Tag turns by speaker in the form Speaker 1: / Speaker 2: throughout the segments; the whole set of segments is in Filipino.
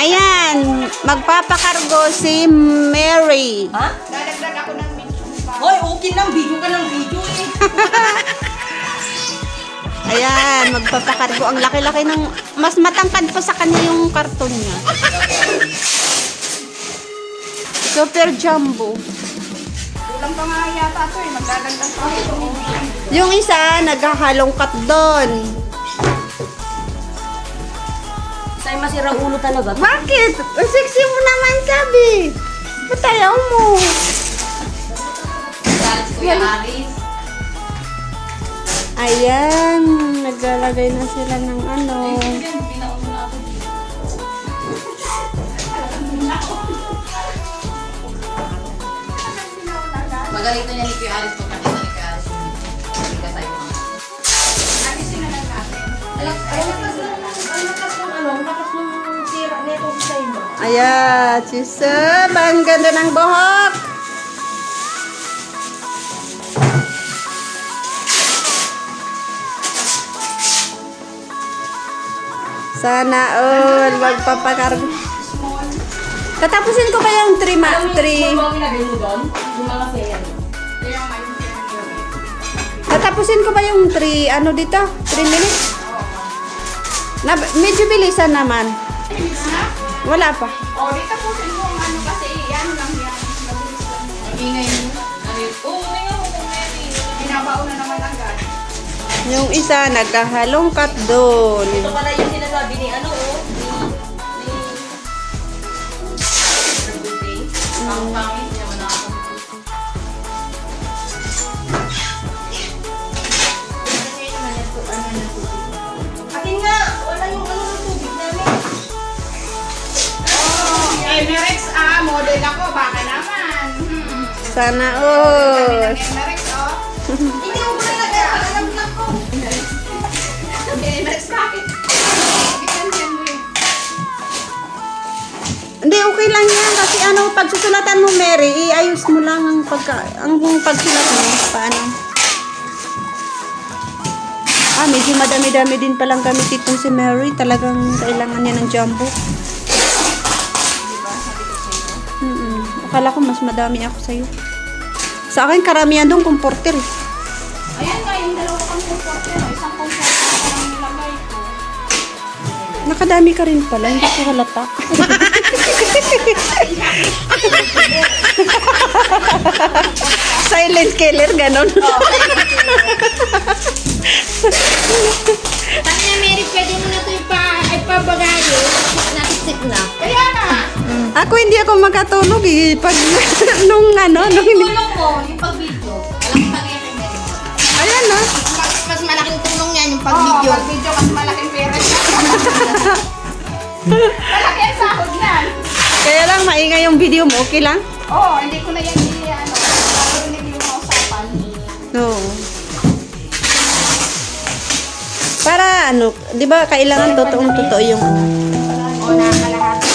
Speaker 1: Ayan, magpapakargo si Mary.
Speaker 2: Ha?
Speaker 3: Dadagdag ako ng video pa.
Speaker 2: Hoy, okay lang. Video ka ng video eh.
Speaker 1: Ayan, magpapakargo. Ang laki-laki ng... Mas matangkad pa sa kanya yung karton niya. Super jumbo.
Speaker 3: Kulang pa nga yata ito eh. Magdadagdag pa ako.
Speaker 1: Yung isa, naghahalong cut doon.
Speaker 2: Sa'yo masira ulo talaga.
Speaker 1: Bakit? Ang sexy mo naman, sabi. Ba't ayaw mo?
Speaker 2: Galit si Kuya Aris.
Speaker 1: Ayan, naglalagay na sila ng ano.
Speaker 2: Magaling na niya ni Kuya Aris pag nakita ni Kuya Aris. Hindi ka tayo mga.
Speaker 3: Alisin na lang natin.
Speaker 2: Ang lakas ng tira nito sa inyo.
Speaker 1: Ayan, Chisab, ang ganda ng buhok. Sana all magpapakargo. Tatapusin ko ba yung 3
Speaker 2: Yung mga nilagay mo doon? Yung mga fair.
Speaker 3: Kaya nga yung pinag-iwag.
Speaker 1: Tatapusin ko ba yung 3, ano dito? 3 minutes? Na, medyo bilisan naman. Wala pa.
Speaker 3: O, dito po sa inyo ang ano kasi yan lang yan. Mabilis lang yan.
Speaker 2: Ingay mo. Oo, may nga mo kung Mary.
Speaker 3: Binabao na naman agad.
Speaker 1: Yung isa, nagkahalong cut doon.
Speaker 2: Ito pala yung sinasabi ni ano oh. Ni ang pangit niya man ako. Atin nga, wala yung ano ng tubig namin.
Speaker 3: Oh, Emirates model ako. Baka naman.
Speaker 1: Sana
Speaker 3: Sabi
Speaker 1: all.
Speaker 3: ng Emirates, oh.
Speaker 2: Hindi mo ba nilagay? Alam na ko.
Speaker 3: Emirates, bakit? Biganyan mo yun.
Speaker 1: Hindi, okay lang yan. Kasi ano, pagsusulatan mo, Mary, iayos mo lang ang pagsulat mo. Paano? Medyo madami-dami din palang gamit itong si Mary. Talagang kailangan niya ng jumbo. Akala ko mas madami ako sa'yo. Sa akin, karamihan doon, comforter.
Speaker 3: Ayan nga, yung dalawa kang comforter. Isang comforter pa lang nilagay ko.
Speaker 1: Nakadami ka rin pala, hindi ko halata. Silent killer, ganon.
Speaker 2: Sabi niya, Mary, pwede mo na ito ipabagayo. Nakisip na.
Speaker 3: Kaya na.
Speaker 1: Ako hindi ako makatulog eh. Pag nung
Speaker 2: Tulong mo, yung pag-video. Alam mo kay Mary.
Speaker 1: Ayan na.
Speaker 2: Mas malaking tulong yan yung
Speaker 3: Oo,
Speaker 2: pag-video.
Speaker 3: pag-video mas malaking pera siya. Malaki ang sahod yan.
Speaker 1: Kaya lang maingay yung video mo, okay lang?
Speaker 3: Oo, hindi ko na yan narinig yung usapan.
Speaker 1: No. Para ano, 'di ba kailangan totoong-totoo yung ano.
Speaker 3: Oo, nakakalahati.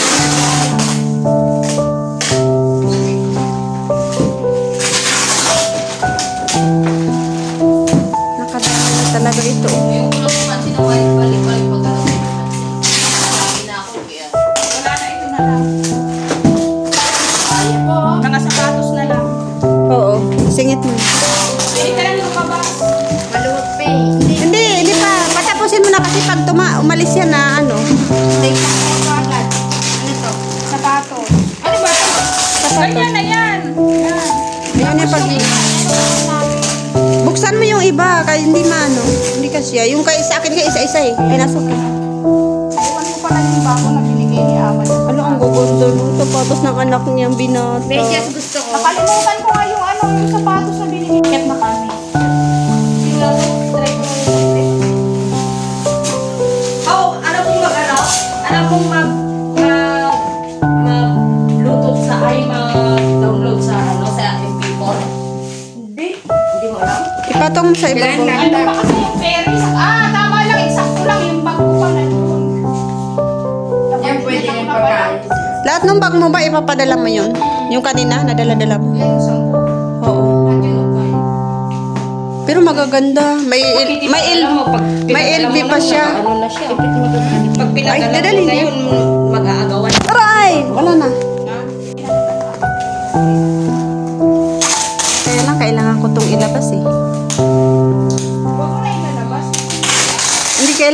Speaker 1: Nakadami talaga ito.
Speaker 2: Yung ulo ko man, sinabalik-balik pag-alawin. Sabi na ako, kaya.
Speaker 3: Wala na, ito na lang.
Speaker 2: Ayaw po.
Speaker 3: Mga sapatos na lang.
Speaker 1: Oo, singit mo.
Speaker 3: Pwede ka lang lumabas.
Speaker 2: Maluwag pa eh.
Speaker 1: Hindi pa. Patapusin mo na kasi pag umalis yan na ano.
Speaker 3: Take ko agad.
Speaker 2: Ano to?
Speaker 3: Sapatos. Ano ba ito? Ganyan na yan. Yan.
Speaker 1: Ayan yung pag... Buksan mo yung iba, kaya hindi maano. Hindi kasi yung kay sa akin kaya isa-isa eh. Pinasok eh.
Speaker 3: Iwan ko pala yung bako na binigay ni Awan.
Speaker 1: Ano ang guganda ng sapatos ng anak niyang binata.
Speaker 2: Medyas gusto ko.
Speaker 3: Nakalimutan ko nga yung yung sapatos na binigay. Ket na kami.
Speaker 2: Oh, ano kung mag-ano? Ano kung mag-bluetooth sa mag-download sa MP4?
Speaker 3: Hindi.
Speaker 2: Hindi mo alam?
Speaker 1: Ipatong mo sa iba ko.
Speaker 3: Ano ba kasi yung ferry? Tama lang. Eksakto lang yung bag ko pa nandun.
Speaker 2: Yan pwede yung pagkain.
Speaker 1: Lahat ng bag mo ba ipapadala mo yun? Yung kanina, nadala-dala mo?
Speaker 3: Yan, sampo.
Speaker 1: Oo.
Speaker 3: Nandiyan o kayo.
Speaker 1: Pero magaganda. May LV pa siya.
Speaker 2: Ano na siya? Pag
Speaker 1: Ay,
Speaker 2: pinadala
Speaker 1: dadali
Speaker 2: mo
Speaker 1: niya.
Speaker 2: ngayon, mag-aagawan.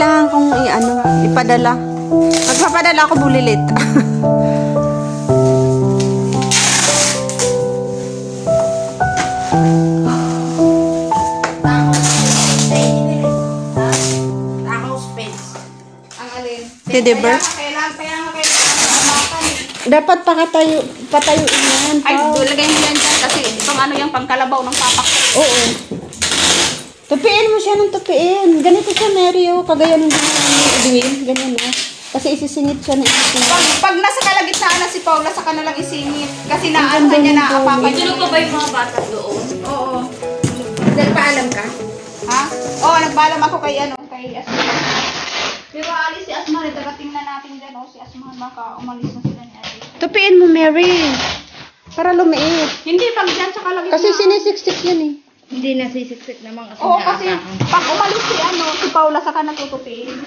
Speaker 1: kailangan kong ipadala. Magpapadala ako bulilit.
Speaker 3: Ang alin?
Speaker 1: Teddy bear?
Speaker 3: Kaya nga kailangan
Speaker 1: Dapat patayuin yan.
Speaker 3: Ay,
Speaker 1: Pao.
Speaker 3: lagay mo yan dyan kasi itong ano yung pangkalabaw ng papa ko.
Speaker 1: Oo. Tupiin mo siya ng tupiin. Ganito siya, Mary, oh. Kagaya ng Edwin. Ganyan, oh. Kasi isisingit siya ng isisingit.
Speaker 3: Pag nasa kalagitnaan na si Paula, saka na lang isingit. Kasi naanta niya na apapa niya.
Speaker 2: Tulog pa ba yung mga bata doon?
Speaker 3: Oo.
Speaker 1: Nagpaalam ka?
Speaker 3: Ha? Oo, nagbalam ako kay Asma. Pero alis si Asma, darating na natin dyan. Si Asma, baka umalis na sila ni Ate.
Speaker 1: Tupiin mo, Mary. Para lumiit.
Speaker 3: Hindi, pag dyan sa kalagitnaan.
Speaker 1: Kasi sinisiksik yan, eh.
Speaker 2: Hindi nasisiksik naman kasi
Speaker 3: Oo, kasi pag umalis si Paula, saka natutupiin.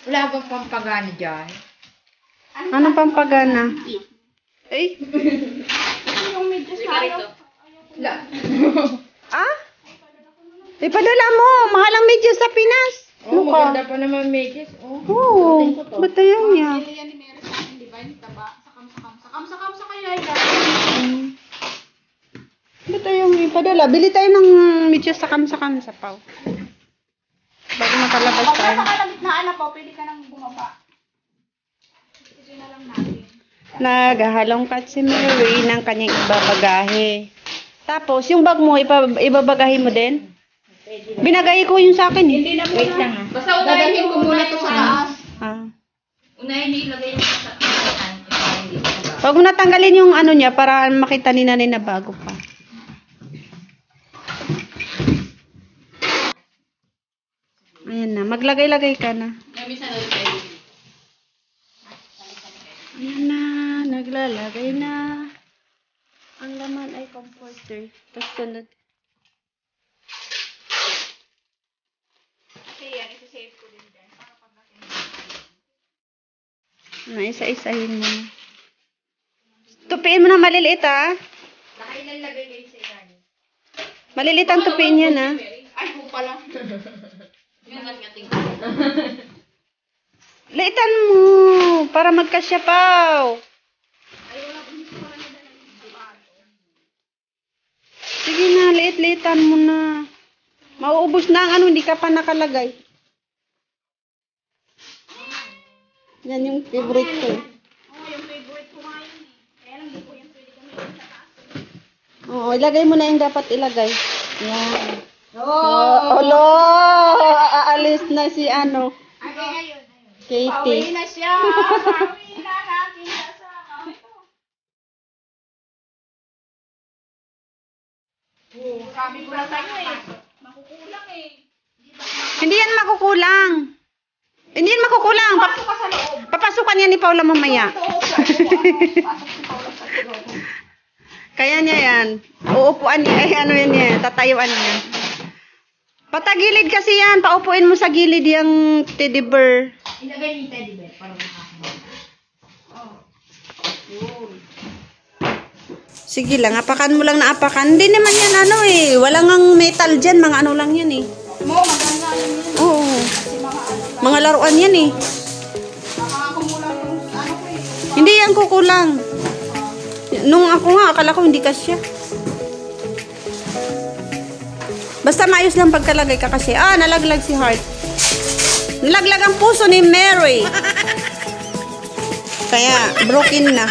Speaker 2: Wala bang pampagani dyan?
Speaker 1: Anong pampagana? Eh?
Speaker 3: Yung medyas na ayaw.
Speaker 2: Wala.
Speaker 1: Ah? Ipadala mo. Mahal ang medyas sa Pinas.
Speaker 2: Oh, maganda pa naman medis. Oh.
Speaker 1: Oo. Ba't tayo niya?
Speaker 3: Pili yan ni Mary sa akin, di ba? Yung taba. Sakam sa kaya yan.
Speaker 1: Ba't tayo ipadala? Bili tayo ng medyas sakam-sakam sa Pau. Bago makalabas
Speaker 3: Pag
Speaker 1: tayo.
Speaker 3: nasa kalagitnaan na po, pwede ka nang bumaba. Ito na lang natin.
Speaker 1: Naghahalongkat si Mary ng kanyang ibabagahe. Tapos, yung bag mo, ibabagahe mo din? Binagay ko yun sa akin, eh.
Speaker 3: Hindi na muna.
Speaker 2: Wait lang ah.
Speaker 3: Basta unahin ko muna ito sa taas.
Speaker 1: Ah.
Speaker 2: Unahin niyo ilagay yung sa hindi sa
Speaker 1: Huwag mo natanggalin yung ano niya para makita ni nanay na bago pa. Ayan na. Maglagay-lagay ka na.
Speaker 2: Minsan ulit kayo.
Speaker 1: Ayan na. Naglalagay na. Ang laman ay comforter. Tapos sunod.
Speaker 3: Kasi yan, isi-save ko din dyan. Para pag natin
Speaker 1: Isa-isahin mo na. Tupiin mo na maliliit, ah.
Speaker 2: Nakailan lagay kayo sa ilalim?
Speaker 1: Maliliit ang tupiin yan, ah.
Speaker 3: Ay, ho pala.
Speaker 2: Yung mat-ngating.
Speaker 1: Liitan mo. Para magkasya, Pao. Sige na, liit-liitan mo na. Mauubos na ang ano, hindi ka pa nakalagay. Yan yung favorite ko.
Speaker 3: Oo, yung favorite ko nga yun eh. Kaya lang di ko yan pwede kami sa taas.
Speaker 1: Oo, ilagay mo na yung dapat ilagay. Yan.
Speaker 3: Oo.
Speaker 1: Olo! Aalis na si ano,
Speaker 3: Ay, ayun.
Speaker 1: Katie.
Speaker 3: Pauwi na siya. Pauwi na natin kasama. Ito. Oo, sabi ko na sa'yo eh. Makukulang eh.
Speaker 1: Hindi yan makukulang. Hindi yan makukulang.
Speaker 3: Pasok ka sa loob.
Speaker 1: Papasukan yan ni Paula mamaya.
Speaker 3: Ito, pasok si Paula sa loob.
Speaker 1: Kaya niya yan. Uupuan niya. Ay, ano yan yan. Tatayuan niya. Patagilid kasi yan. Paupuin mo sa gilid yung teddy bear.
Speaker 2: Ilagay niyo yung teddy bear para makakabala.
Speaker 1: Sige lang, apakan mo lang na apakan. Hindi naman yan ano eh. Walang ang metal dyan. Mga ano lang yan eh.
Speaker 3: Mo, maganda yun yun.
Speaker 1: Oo.
Speaker 3: Kasi mga ano,
Speaker 1: Mga laruan yan eh.
Speaker 3: nakakakumulang yung ano ko eh.
Speaker 1: Hindi yan kukulang. Nung ako nga, akala ko hindi kasya. Basta maayos lang pagkalagay ka kasi. Ah, nalaglag si Heart. Nalaglag ang puso ni Mary. Kaya, broken na.